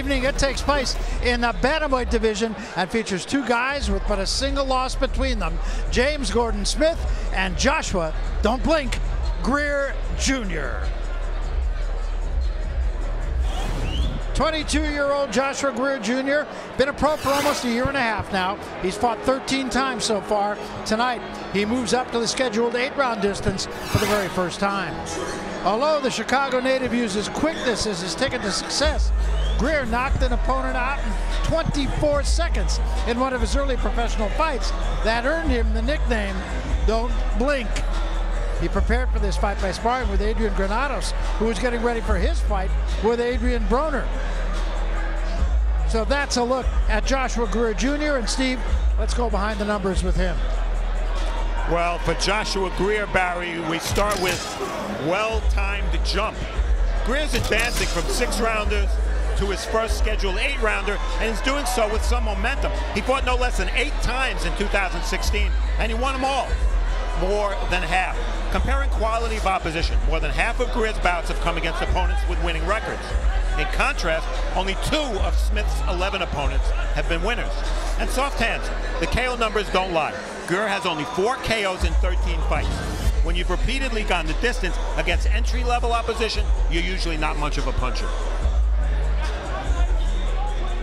evening. It takes place in the bantamweight division and features two guys with but a single loss between them, James Gordon Smith and Joshua, don't blink, Greer Jr. 22-year-old Joshua Greer Jr. been a pro for almost a year and a half now. He's fought 13 times so far. Tonight, he moves up to the scheduled 8-round distance for the very first time. Although the Chicago native uses quickness as his ticket to success, Greer knocked an opponent out in 24 seconds in one of his early professional fights that earned him the nickname Don't Blink. He prepared for this fight by sparring with Adrian Granados, who was getting ready for his fight with Adrian Broner. So that's a look at Joshua Greer Jr. And Steve, let's go behind the numbers with him. Well, for Joshua Greer, Barry, we start with well-timed jump. Greer's advancing from 6-rounders to his first scheduled 8-rounder, and he's doing so with some momentum. He fought no less than 8 times in 2016, and he won them all. More than half. Comparing quality of opposition, more than half of Greer's bouts have come against opponents with winning records. In contrast, only 2 of Smith's 11 opponents have been winners. And soft hands, the KO numbers don't lie. Greer has only 4 KOs in 13 fights. When you've repeatedly gone the distance against entry-level opposition, you're usually not much of a puncher.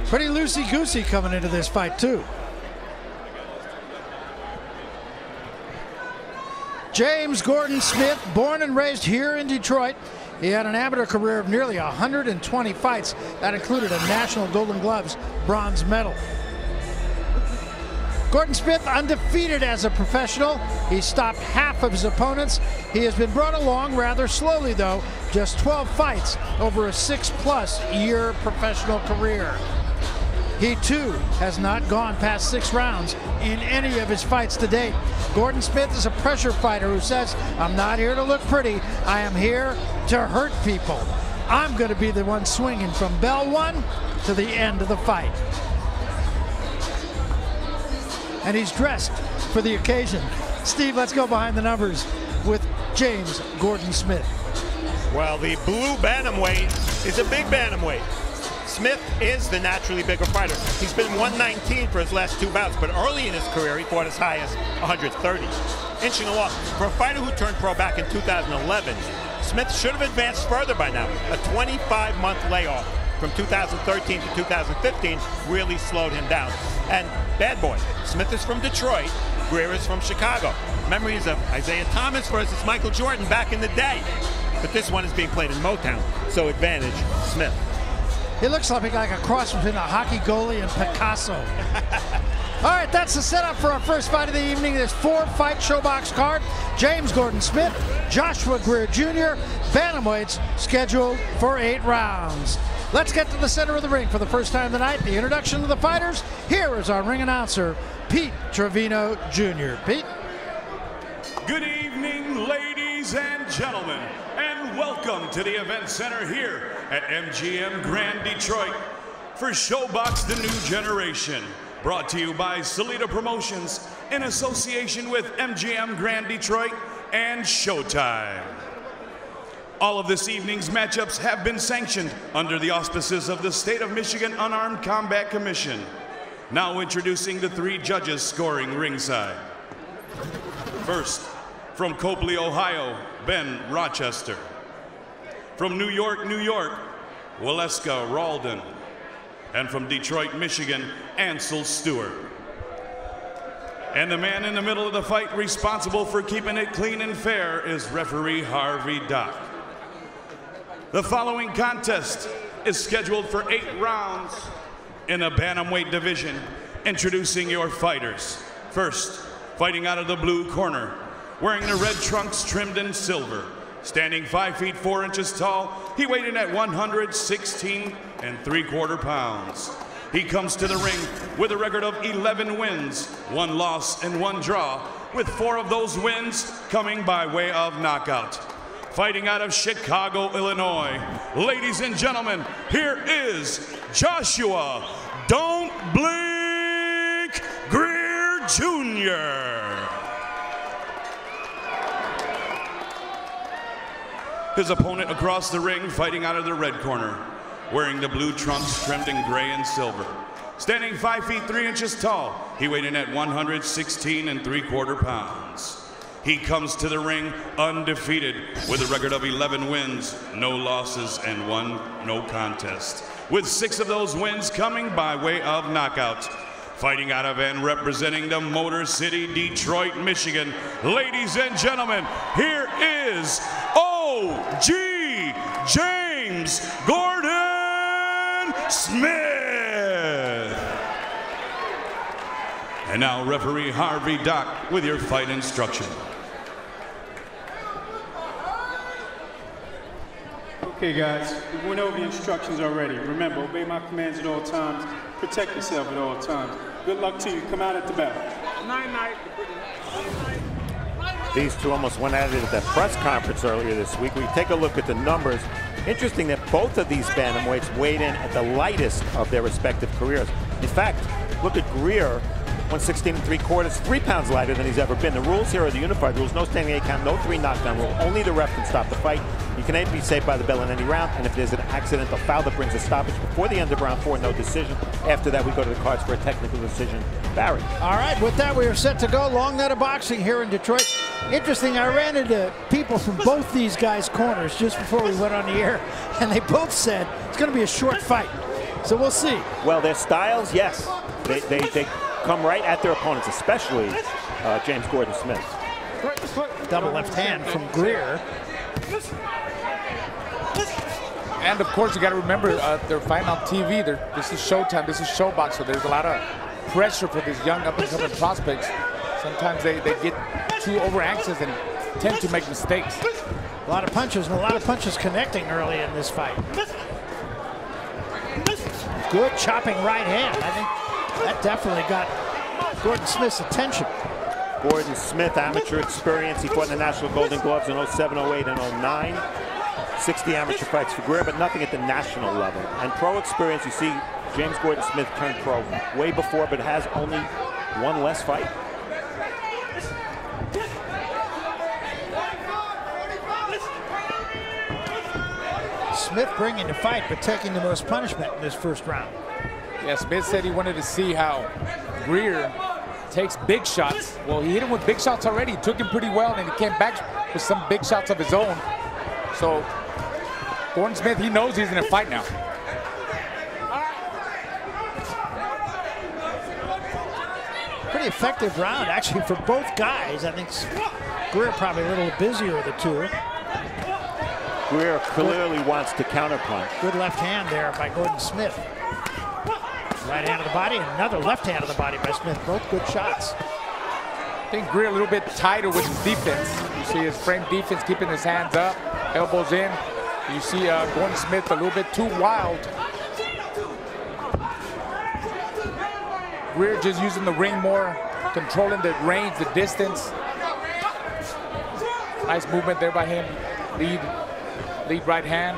Pretty loosey-goosey coming into this fight, too. James Gordon Smith, born and raised here in Detroit. He had an amateur career of nearly 120 fights. That included a National Golden Gloves bronze medal. Gordon Smith undefeated as a professional. He stopped half of his opponents. He has been brought along rather slowly, though. Just 12 fights over a 6+ year professional career. He, too, has not gone past 6 rounds in any of his fights to date. Gordon Smith is a pressure fighter who says, I'm not here to look pretty. I am here to hurt people. I'm going to be the one swinging from bell 1 to the end of the fight. And he's dressed for the occasion. Steve, let's go behind the numbers with James Gordon Smith. Well, the blue bantamweight is a big bantamweight. Smith is the naturally bigger fighter. He's been 119 for his last 2 bouts, but early in his career, he fought as high as 130. Inching along. For a fighter who turned pro back in 2011, Smith should have advanced further by now. A 25-month layoff from 2013 to 2015 really slowed him down. And bad boy, Smith is from Detroit, Greer is from Chicago. Memories of Isaiah Thomas versus Michael Jordan back in the day. But this one is being played in Motown, so advantage Smith. He looks like a cross between a hockey goalie and Picasso. All right, that's the setup for our first fight of the evening. This 4-fight showbox card. James Gordon Smith, Joshua Greer Jr., bantamweights scheduled for 8 rounds. Let's get to the center of the ring for the first time tonight. The introduction to the fighters. Here is our ring announcer, Pete Trevino Jr. Pete. Good evening, ladies and gentlemen, and welcome to the event center here at MGM Grand Detroit for Showbox The New Generation, brought to you by Salida Promotions in association with MGM Grand Detroit and Showtime. All of this evening's matchups have been sanctioned under the auspices of the State of Michigan Unarmed Combat Commission. Now introducing the 3 judges scoring ringside. First, from Copley, Ohio, Ben Rochester. From New York, New York, Waleska Ralden. And from Detroit, Michigan, Ansel Stewart. And the man in the middle of the fight responsible for keeping it clean and fair is referee Harvey Dock. The following contest is scheduled for 8 rounds in the bantamweight division. Introducing your fighters. First, fighting out of the blue corner, wearing the red trunks trimmed in silver, standing 5 feet 4 inches tall, he weighed in at 116 3/4 pounds. He comes to the ring with a record of 11 wins, 1 loss, and 1 draw, with 4 of those wins coming by way of knockout. Fighting out of Chicago, Illinois, ladies and gentlemen, here is Joshua "Don't Blink" Greer Jr. His opponent across the ring, fighting out of the red corner, wearing the blue trunks trimmed in gray and silver. Standing 5 feet 3 inches tall, he weighed in at 116 3/4 pounds. He comes to the ring undefeated with a record of 11 wins, no losses, and 1 no contest, with 6 of those wins coming by way of knockout. Fighting out of and representing the Motor City, Detroit, Michigan, ladies and gentlemen, here is O.G. James Gordon Smith. And now referee Harvey Dock with your fight instruction. Okay guys, we went over the instructions already. Remember, obey my commands at all times. Protect yourself at all times. Good luck to you. Come out at the bell. Night-night. These two almost went at it at that press conference earlier this week. We take a look at the numbers. Interesting that both of these bantamweights weighed in at the lightest of their respective careers. In fact, look at Greer, 116 3/4, 3 pounds lighter than he's ever been. The rules here are the unified rules: no standing 8 count, no 3 knockdown rule. Only the ref can stop the fight. You can be saved by the bell in any round, and if there's an accidental foul that brings a stoppage before the end of round 4, no decision. After that, we go to the cards for a technical decision. Barry. All right, with that, we are set to go. Long night of boxing here in Detroit. Interesting, I ran into people from both these guys' corners just before we went on the air, and they both said it's going to be a short fight. So we'll see. Well, their styles, yes. They come right at their opponents, especially James Gordon Smith. Double left hand from Greer. And of course, you got to remember they're fighting on TV. This is Showtime. This is Showbox. So there's a lot of pressure for these young up-and-coming prospects. Sometimes they get too over anxious and tend to make mistakes. A lot of punches, and a lot of punches connecting early in this fight. Good chopping right hand. I think that definitely got Gordon Smith's attention. Gordon Smith, amateur experience. He fought in the National Golden Gloves in 07, 08, and 09. 60 amateur fights for Greer, but nothing at the national level. And pro experience, you see James Gordon Smith turned pro way before, but has only 1 less fight. Smith bringing the fight, but taking the most punishment in this first round. Yeah, Smith said he wanted to see how Greer takes big shots. Well, he hit him with big shots already. He took him pretty well, and he came back with some big shots of his own. So Gordon Smith, he knows he's in a fight now. Pretty effective round, actually, for both guys. I think Greer probably a little busier of the two. Greer clearly wants to counterpunch. Good left hand there by Gordon Smith. Right hand of the body, and another left hand of the body by Smith. Both good shots. I think Greer a little bit tighter with his defense. You see his frame defense keeping his hands up, elbows in. You see Gordon Smith a little bit too wild. Greer just using the ring more, controlling the range, the distance. Nice movement there by him. Lead right hand.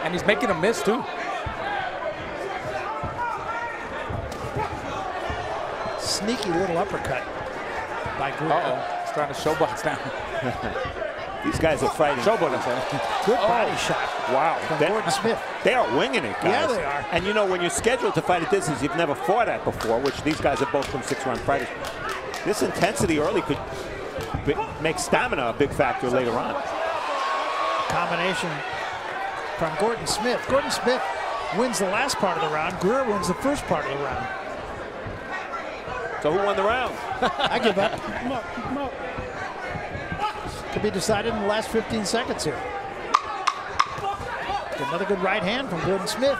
And he's making a miss too. Sneaky little uppercut by Greer. Uh-oh, he's trying to showbox now. These guys are fighting. Showbox. Good body shot. Wow. From Gordon Smith. They are winging it, guys. Yeah, they are. And you know, when you're scheduled to fight at distance you've never fought at before, which these guys have both been 6-round fighters, this intensity early could make stamina a big factor later on. Combination from Gordon Smith. Gordon Smith wins the last part of the round. Greer wins the first part of the round. So who won the round? I give up. Come up. Could be decided in the last 15 seconds here. Another good right hand from Gordon Smith.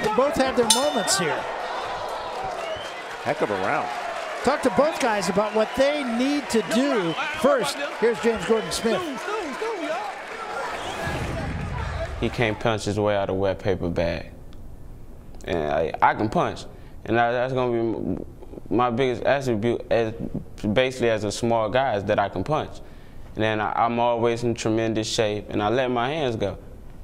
They both have their moments here. Heck of a round. Talk to both guys about what they need to do. First, here's James Gordon Smith. He can't punch his way out of a wet paper bag. And I can punch. And that's going to be my biggest attribute basically as a small guy, is that I can punch. And then I'm always in tremendous shape, and I let my hands go.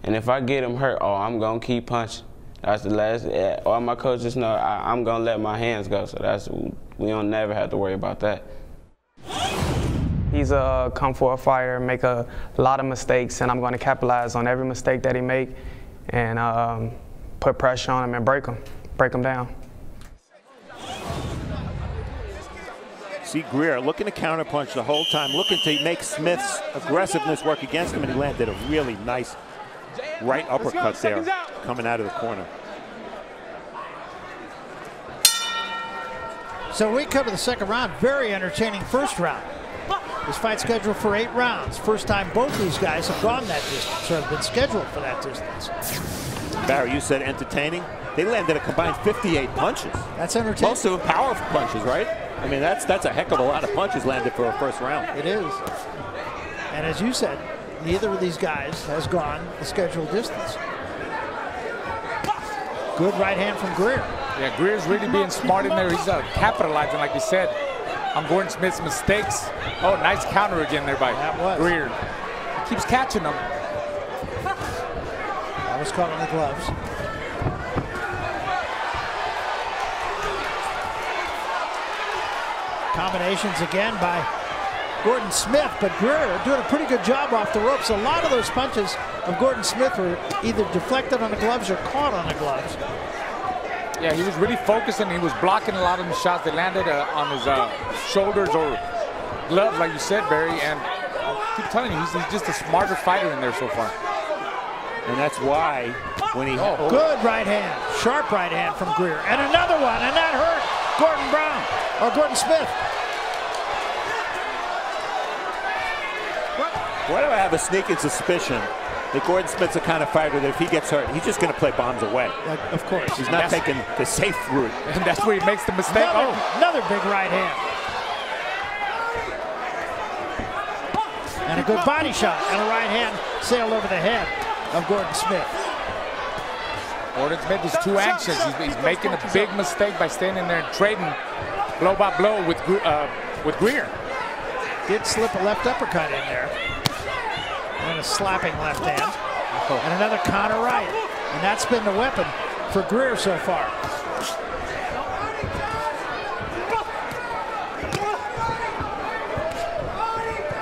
And if I get him hurt, I'm going to keep punching. That's the last, all my coaches know I'm going to let my hands go. So we don't never have to worry about that. He's a come-forward fighter, make a lot of mistakes, and I'm going to capitalize on every mistake that he make and put pressure on him and break him down. See Greer looking to counterpunch the whole time, looking to make Smith's aggressiveness work against him, and he landed a really nice right uppercut there coming out of the corner. So we come to the second round. Very entertaining first round. This fight scheduled for 8 rounds. First time both these guys have gone that distance, or have been scheduled for that distance. Barry, you said entertaining. They landed a combined 58 punches. That's entertaining. Most of them powerful punches, right? I mean, that's a heck of a lot of punches landed for a first round. It is. And as you said, neither of these guys has gone the scheduled distance. Good right hand from Greer. Yeah, Greer's really being smart in there. He's capitalizing, like you said, on Gordon Smith's mistakes. Oh, nice counter again there by Greer. He keeps catching them. That was caught on the gloves. Combinations again by Gordon Smith, but Greer doing a pretty good job off the ropes. A lot of those punches of Gordon Smith were either deflected on the gloves or caught on the gloves. Yeah, he was really focusing. He was blocking a lot of the shots that landed on his shoulders or gloves, like you said, Barry. And I keep telling you, he's just a smarter fighter in there so far. And that's why when he... Good right hand, sharp right hand from Greer. And another one, and that hurt Gordon Smith. Why do I have a sneaking suspicion that Gordon Smith's the kind of fighter that if he gets hurt, he's just going to play bombs away? Of course. He's not taking the safe route. And that's where he makes the mistake. Another big right hand. And a good body shot and a right hand sailed over the head of Gordon Smith. Gordon Smith is too anxious. He's making a big mistake by standing there and trading blow by blow with Greer. Did slip a left uppercut in there. And a slapping left hand. And another counter right. And that's been the weapon for Greer so far.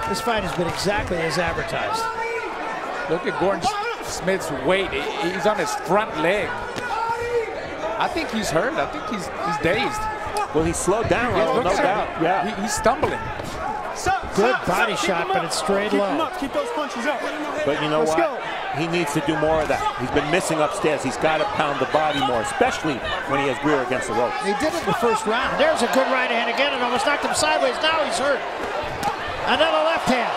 This fight has been exactly as advertised. Look at Gordon Smith's weight. He's on his front leg. I think he's hurt. I think he's dazed. Well, he slowed down, no doubt. Yeah. He's stumbling. Good body shot, but it's straight low. Keep those punches up. But you know what? He needs to do more of that. He's been missing upstairs. He's got to pound the body more, especially when he has Greer against the ropes. He did it in the first round. There's a good right hand again and almost knocked him sideways. Now he's hurt. Another left hand.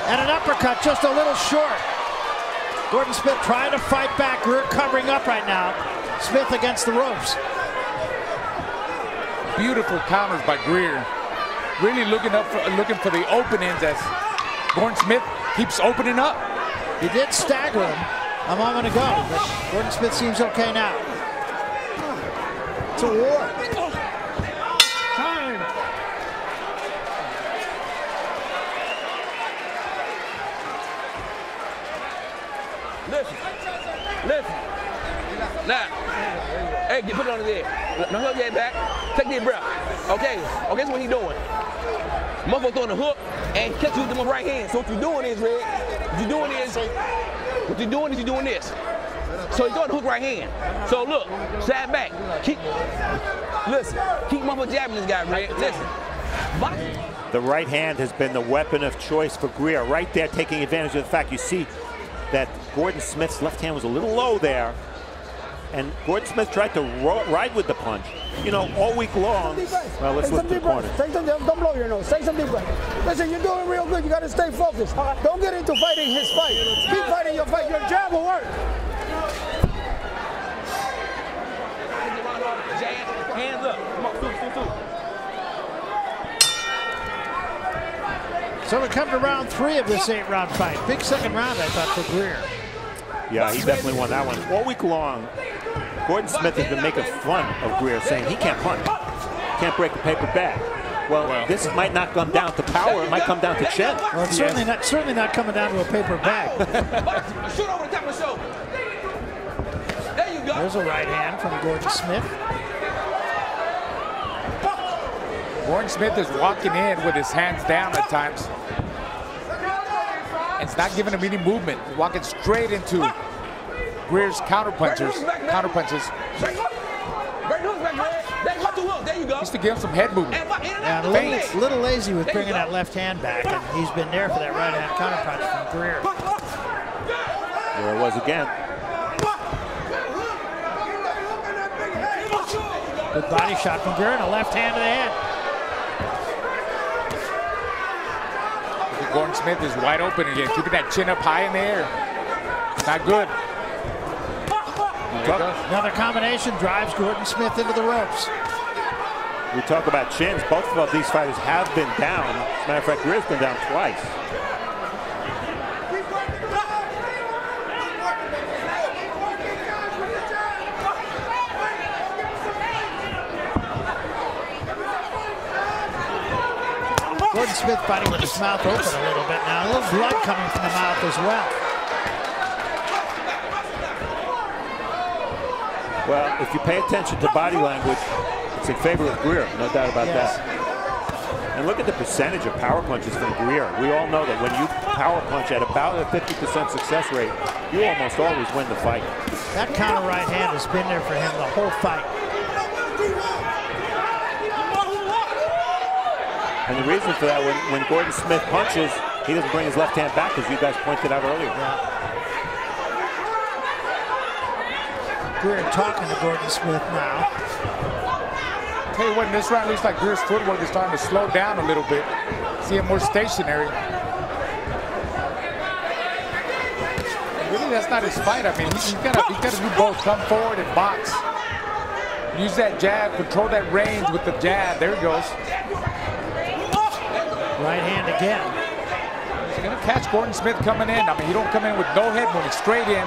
And an uppercut just a little short. Gordon Smith trying to fight back. Greer covering up right now. Smith against the ropes. Beautiful counters by Greer. Really looking for the openings as Gordon Smith keeps opening up. He did stagger him a moment ago, but Gordon Smith seems okay now. It's a war. Time. Listen. Now, hey, put it on his head. Now hold your head back. Take deep breath. Okay, that's what he's doing. Motherfucker throwing the hook and catch you with the right hand. So what you're doing is, Red, you're doing this. You're doing this. So he's throwing the hook right hand. So look, side back. Keep motherfucker jabbing this guy, Red. Listen. The right hand has been the weapon of choice for Greer. Right there, taking advantage of the fact you see that Gordon Smith's left hand was a little low there. And Gordon Smith tried to ride with the punch. You know, all week long. Well, let's look at the corner. Don't blow your nose. Take some deep breath. Listen, you're doing real good. You got to stay focused. Don't get into fighting his fight. Keep fighting your fight. Your jab will work. Hands up. So we come to round 3 of this 8-round fight. Big second round, I thought, for Greer. Yeah, he definitely won that one. All week long, Gordon Smith has been making fun of Greer, saying he can't punch, can't break the paper bag. Well, this might not come down to power. It might come down to chin. Well, it's certainly not coming down to a paper bag. Shoot over the top of the shoulder. There you go. There's a right hand from Gordon Smith. Gordon Smith is walking in with his hands down at times. It's not giving him any movement. He's walking straight into Greer's counter punches. There you go. Used to give him some head movement. Yeah, a little lazy with bringing that left hand back, and he's been there for that right hand counter punch from Greer. There it was again. Good body shot from Greer and a left hand to the head. Gordon Smith is wide open again, keeping that chin up high in the air. Not good. Another combination drives Gordon Smith into the ropes. We talk about chins. Both of these fighters have been down. As a matter of fact, Greer's been down twice. Gordon Smith fighting with his mouth open a little bit now. A little blood coming from the mouth as well. Well, if you pay attention to body language, it's in favor of Greer, no doubt about that. And look at the percentage of power punches from Greer. We all know that when you power punch at about a 50% success rate, you almost always win the fight. That counter right hand has been there for him the whole fight. And the reason for that, when Gordon Smith punches, he doesn't bring his left hand back, as you guys pointed out earlier. Greer talking to Gordon Smith now. Tell you what, in this round, it looks like Greer's footwork is starting to slow down a little bit. See him more stationary. Really, that's not his fight. I mean, he's got to do both, come forward and box. Use that jab, control that range with the jab. There he goes. Right hand again. He's going to catch Gordon Smith coming in. I mean, he don't come in with no head movement, straight in.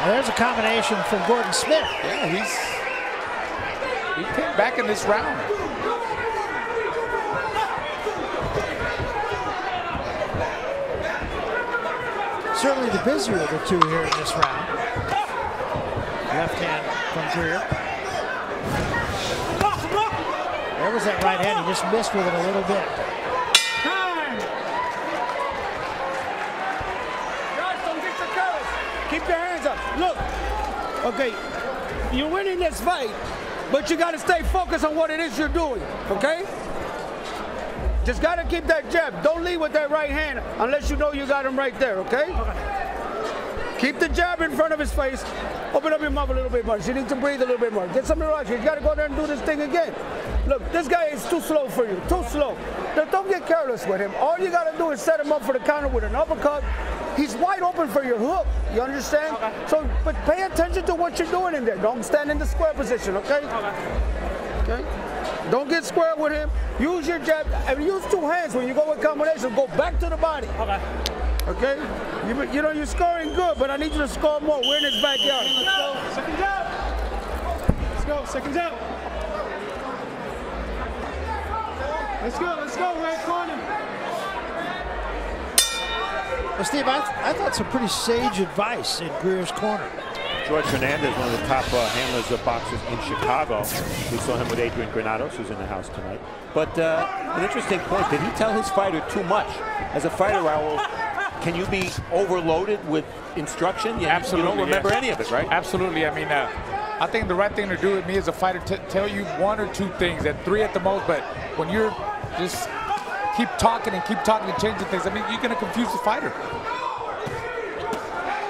Now there's a combination from Gordon Smith. Yeah, he came back in this round. Certainly the busier of the two here in this round. Left hand from Greer. There was that right hand. He just missed with it a little bit. Keep your hands up. Look, okay, you're winning this fight, but you got to stay focused on what it is you're doing, okay? Just got to keep that jab. Don't lead with that right hand unless you know you got him right there, okay? Keep the jab in front of his face. Open up your mouth a little bit more. You need to breathe a little bit more. Get some relaxation. You got to go there and do this thing again. Look, this guy is too slow for you, too slow. Now, don't get careless with him. All you got to do is set him up for the counter with an uppercut. He's wide open for your hook, you understand? Okay. So, but pay attention to what you're doing in there. Don't stand in the square position, okay? Okay? Don't get square with him. Use your jab, and use two hands when you go with combination. Go back to the body. Okay. Okay? You know, you're scoring good, but I need you to score more. We're in his backyard. Let's go. Second jab. Let's go. Second jab. Let's go. Red corner. Well, Steve, I thought some pretty sage advice in Greer's corner. George Fernandez, one of the top handlers of boxers in Chicago. We saw him with Adrian Granados, who's in the house tonight. But an interesting point, did he tell his fighter too much? As a fighter, Raul, can you be overloaded with instruction? Absolutely. You don't remember any of it, right? Absolutely. I mean, I think the right thing to do with me as a fighter, tell you one or two things, at three at the most, but when you're just keep talking and changing things, I mean, you're going to confuse the fighter.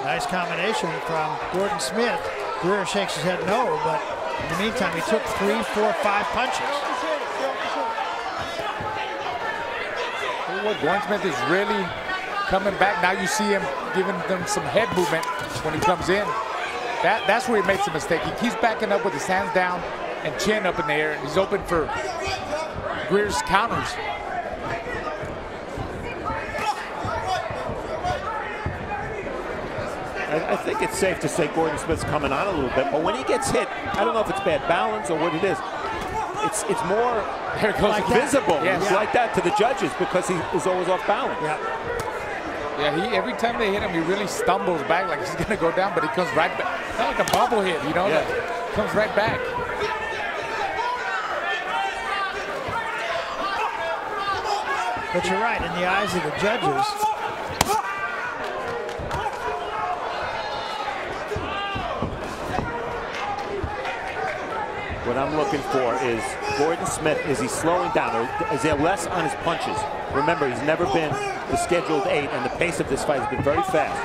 Nice combination from Gordon Smith. Greer shakes his head no, but in the meantime, he took 3, 4, 5 punches. What, Gordon Smith is really coming back. Now you see him giving them some head movement when he comes in. That's where he makes a mistake. He keeps backing up with his hands down and chin up in the air. He's open for Greer's counters. I think it's safe to say Gordon Smith's coming on a little bit, but when he gets hit, I don't know if it's bad balance or what it is. It's more like visible. Yes. It's like that to the judges because he is always off balance. Yeah, every time they hit him, he really stumbles back like he's gonna go down, but he comes right back. It's not like a bubble hit, you know? Yeah. Like, comes right back. But you're right, in the eyes of the judges. What I'm looking for is Gordon Smith, is he slowing down or is there less on his punches? Remember, he's never been the scheduled 8 and the pace of this fight has been very fast.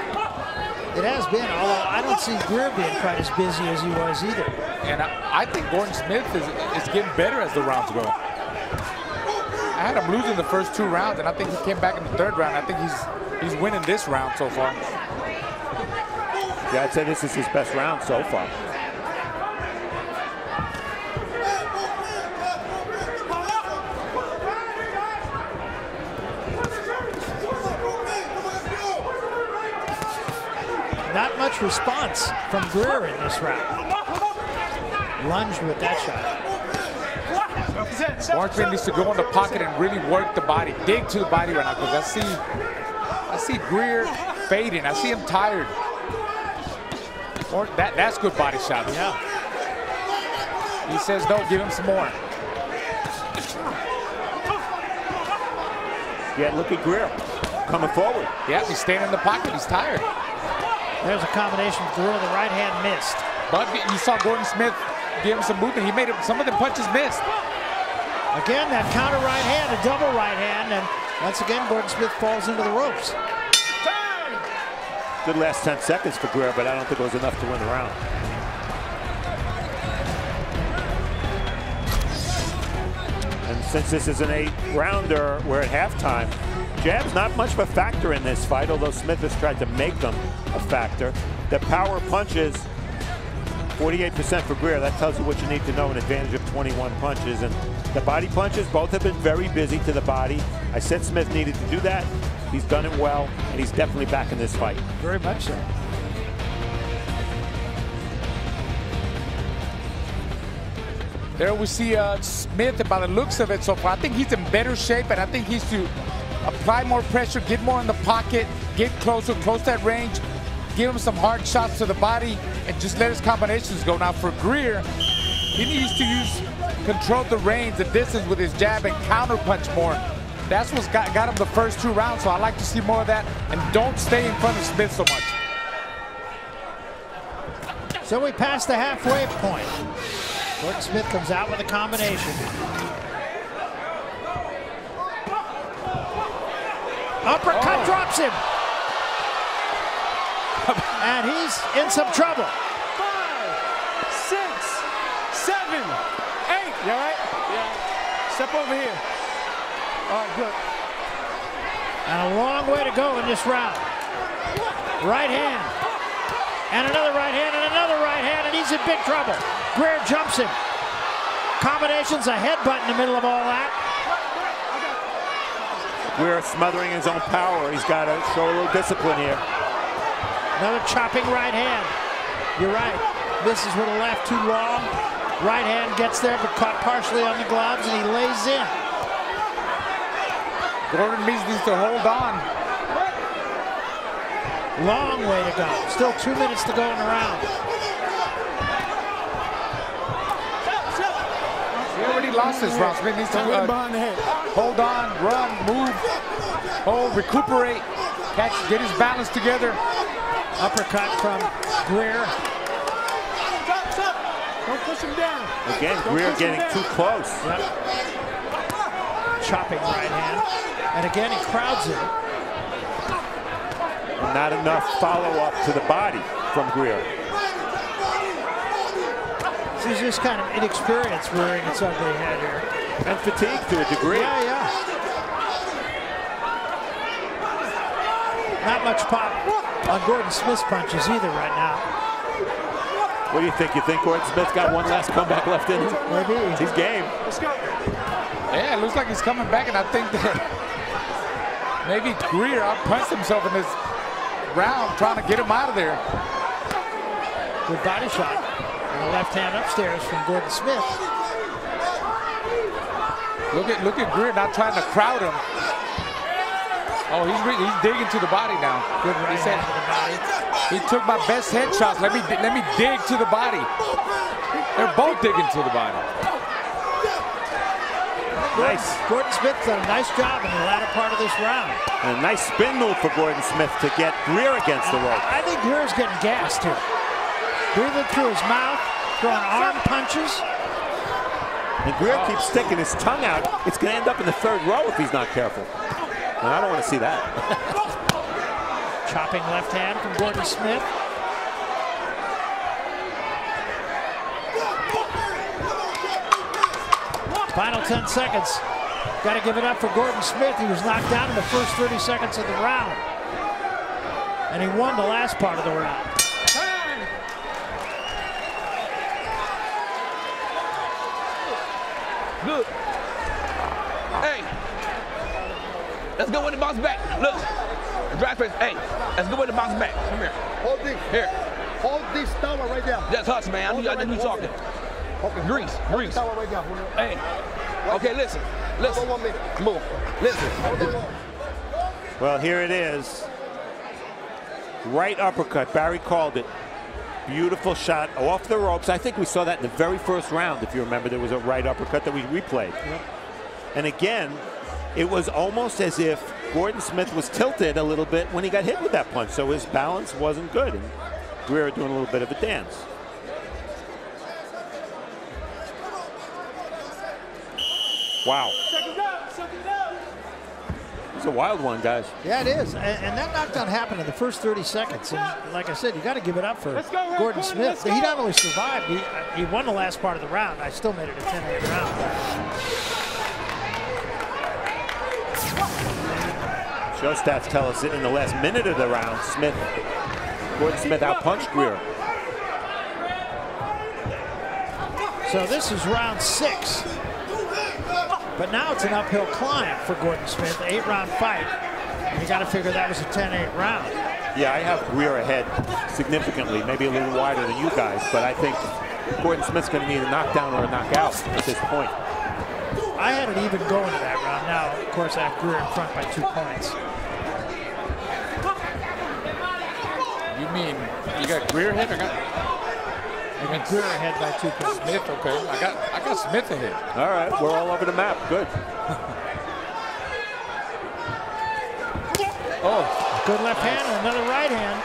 It has been, although I don't see Greer being quite as busy as he was either. And I think Gordon Smith is getting better as the rounds go. I had him losing the first 2 rounds, and I think he came back in the 3rd round. I think he's winning this round so far. Yeah, I'd say this is his best round so far. Not much response from Greer in this round. Lunged with that shot. Marksman needs to go in the pocket and really work the body, dig to the body right now, because I see Greer fading. I see him tired. That's good body shots. Yeah. He says no, give him some more. Yeah, look at Greer coming forward. Yeah, he's staying in the pocket. He's tired. There's a combination with Greer. The right hand missed. But you saw Gordon Smith give him some movement. He made some of the punches missed. Again, that counter right hand, a double right hand, and once again, Gordon Smith falls into the ropes. Good last 10 seconds for Greer, but I don't think it was enough to win the round. And since this is an 8-rounder, we're at halftime. Jab's not much of a factor in this fight, although Smith has tried to make them a factor. The power punches, 48% for Greer. That tells you what you need to know, an advantage of 21 punches. And the body punches, both have been very busy to the body. I said Smith needed to do that. He's done it well, and he's definitely back in this fight. Very much so. There we see Smith, by the looks of it so far. I think he's in better shape, and I think he's to apply more pressure, get more in the pocket, get closer, close that range, give him some hard shots to the body, and just let his combinations go. Now for Greer, he needs to control the range, the distance with his jab and counter punch more. That's what's got him the first 2 rounds, so I like to see more of that, and don't stay in front of Smith so much. So we passed the halfway point. Gordon Smith comes out with a combination. Uppercut drops him. And he's in some trouble. 5, 6, 7, 8. You all right? Yeah. Step over here. All right, good. And a long way to go in this round. Right hand. And another right hand and another right hand, and he's in big trouble. Greer jumps him. Combinations, a headbutt in the middle of all that. Greer smothering his own power. He's got to show a little discipline here. Another chopping right hand. You're right. Misses with a left too long. Right hand gets there, but caught partially on the gloves, and he lays in. Gordon needs to hold on. Long way to go. Still 2 minutes to go in the round. He already lost this round. Smith needs to hold on, run, move, hold, recuperate, catch, get his balance together. Uppercut from Greer. Don't push him down. Again, Greer getting too close. Yep. Chopping right hand. And again, he crowds him. And not enough follow-up to the body from Greer. He's just kind of inexperienced rearing its ugly head here. And fatigue to a degree. Yeah, yeah. Not much pop on Gordon Smith's punches either right now. What do you think? You think Gordon Smith's got one last comeback left in him? Maybe. He's game. Let's go. Yeah, it looks like he's coming back, and I think that maybe Greer outpunched himself in this round trying to get him out of there. Good body shot. And a left hand upstairs from Gordon Smith. Look at Greer not trying to crowd him. Oh, he's digging to the body now. Good right hand to the body. He took my best headshots. Let me dig to the body. They're both digging to the body. Gordon Smith's done a nice job in the latter part of this round. And a nice spin move for Gordon Smith to get Greer against the rope. I think Greer's getting gassed here. Breathing through his mouth, throwing arm punches. And Greer keeps sticking his tongue out. It's going to end up in the third row if he's not careful. And I don't want to see that. Chopping left hand from Gordon Smith. Final 10 seconds. Got to give it up for Gordon Smith. He was knocked down in the first 30 seconds of the round. And he won the last part of the round. Good. Hey. Let's go with the bounce back. Look. Drive face. Hey. Let's go with the bounce back. Come here. Hold this. Here. Hold this tower right there. That's us, man. I think we talking. Okay. Grease. Tower right there. Hey. Okay, listen. Listen. 1 minute. Move. Listen. Well, here it is. Right uppercut. Barry called it. Beautiful shot off the ropes. I think we saw that in the very first round. If you remember, there was a right uppercut that we replayed. Yep. And again, it was almost as if Gordon Smith was tilted a little bit when he got hit with that punch. So his balance wasn't good. And Greer doing a little bit of a dance. Wow. It's a wild one, guys. Yeah, it is. And that knockdown happened in the first 30 seconds. And like I said, you got to give it up for Gordon Smith. He not only survived, he won the last part of the round. I still made it a 10-8 round. Show stats tell us that in the last minute of the round, Gordon Smith outpunched Greer. So this is round 6. But now it's an uphill climb for Gordon Smith, 8-round fight. And you got to figure that was a 10-8 round. Yeah, I have Greer ahead significantly, maybe a little wider than you guys, but I think Gordon Smith's going to need a knockdown or a knockout at this point. I had it even going to that round. Now, of course, I have Greer in front by 2 points. You mean you got Greer ahead? I mean Greer ahead by 2 points. Smith, okay. I got Smith ahead. All right, we're all over the map. Good. Oh, good left hand and another right hand.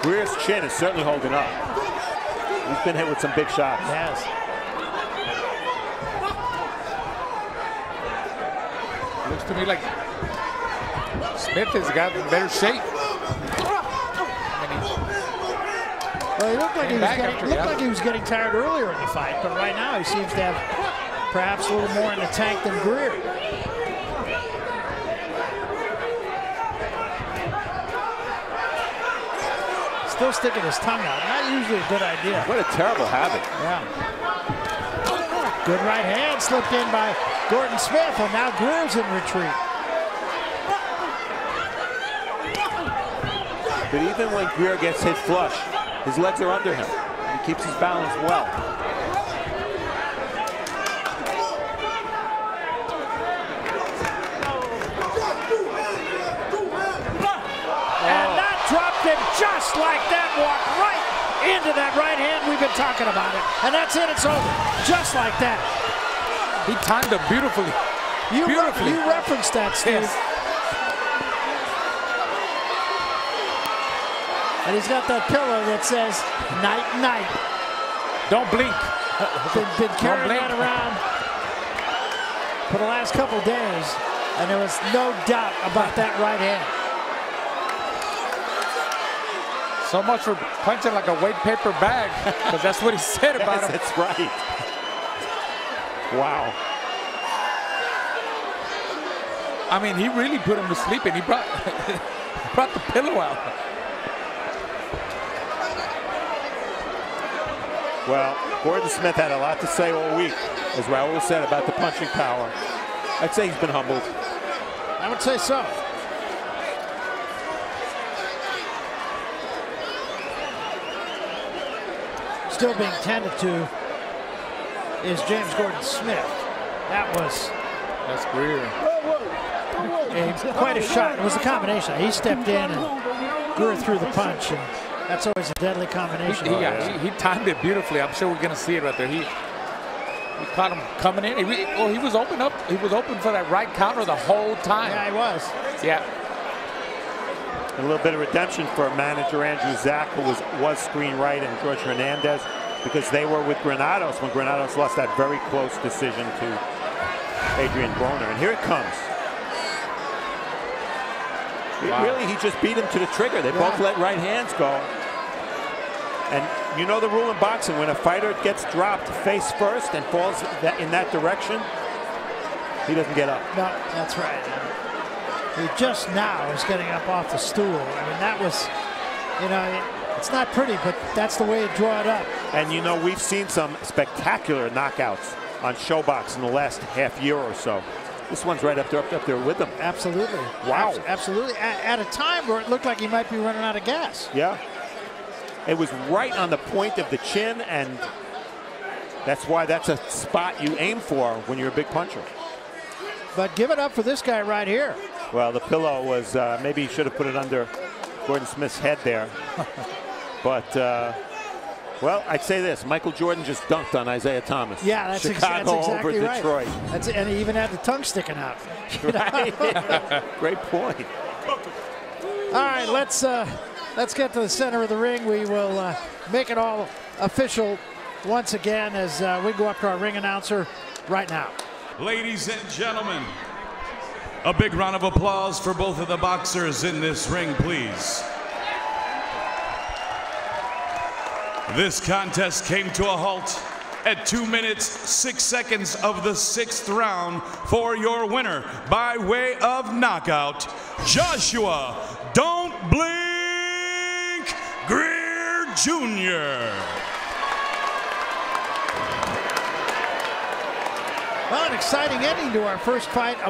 Greer's chin is certainly holding up. He's been hit with some big shots. Yes. Looks to me like Smith has got better shape. Well, he looked like he was getting tired earlier in the fight, but right now he seems to have perhaps a little more in the tank than Greer. Still sticking his tongue out. Not usually a good idea. What a terrible habit. Yeah. Good right hand slipped in by Gordon Smith, and now Greer's in retreat. But even when Greer gets hit flush, his legs are under him. He keeps his balance well. And that dropped him just like that, walked right into that right hand. We've been talking about it. And that's it, it's over. Just like that. He timed it beautifully. You referenced that, Steve. Yes. And he's got that pillow that says, night, night. Don't blink. Been carrying that around for the last couple days, and there was no doubt about that right hand. So much for punching like a weight paper bag, because that's what he said about him. That's right. Wow. I mean, he really put him to sleep, and he brought the pillow out. Well, Gordon Smith had a lot to say all week, as Raul said, about the punching power. I'd say he's been humbled. I would say so. Still being tended to is James Gordon Smith. That's Greer. Quite a shot. It was a combination. He stepped in and Greer threw the punch, and That's always a deadly combination. He timed it beautifully. I'm sure we're going to see it right there. He caught him coming in. He was open up. He was open for that right counter the whole time. Yeah, he was. Yeah. A little bit of redemption for manager Andrew Zach, who was screen right, and George Hernandez, because they were with Granados when Granados lost that very close decision to Adrian Broner. And here it comes. Wow. Really, he just beat him to the trigger. They both let right hands go. And you know the rule in boxing, when a fighter gets dropped face first and falls in that direction, he doesn't get up. No, that's right. He just now is getting up off the stool. I mean, that was, you know, it's not pretty, but that's the way to draw it up. And you know, we've seen some spectacular knockouts on ShowBox in the last half year or so. This one's right up there with them. Absolutely. Wow. Absolutely. At a time where it looked like he might be running out of gas. Yeah. It was right on the point of the chin, and that's why that's a spot you aim for when you're a big puncher. But give it up for this guy right here. Well, the pillow was, maybe he should have put it under Gordon Smith's head there. But, well, I'd say this. Michael Jordan just dunked on Isaiah Thomas. Yeah, that's Chicago exactly over right. Detroit. And he even had the tongue sticking out. Right? Great point. All right, let's get to the center of the ring. We will make it all official once again as we go up to our ring announcer right now. Ladies and gentlemen, a big round of applause for both of the boxers in this ring, please. This contest came to a halt at 2 minutes, 6 seconds of the 6th round for your winner by way of knockout, Joshua "Don't Blink" Greer Jr. Well, an exciting ending to our first fight of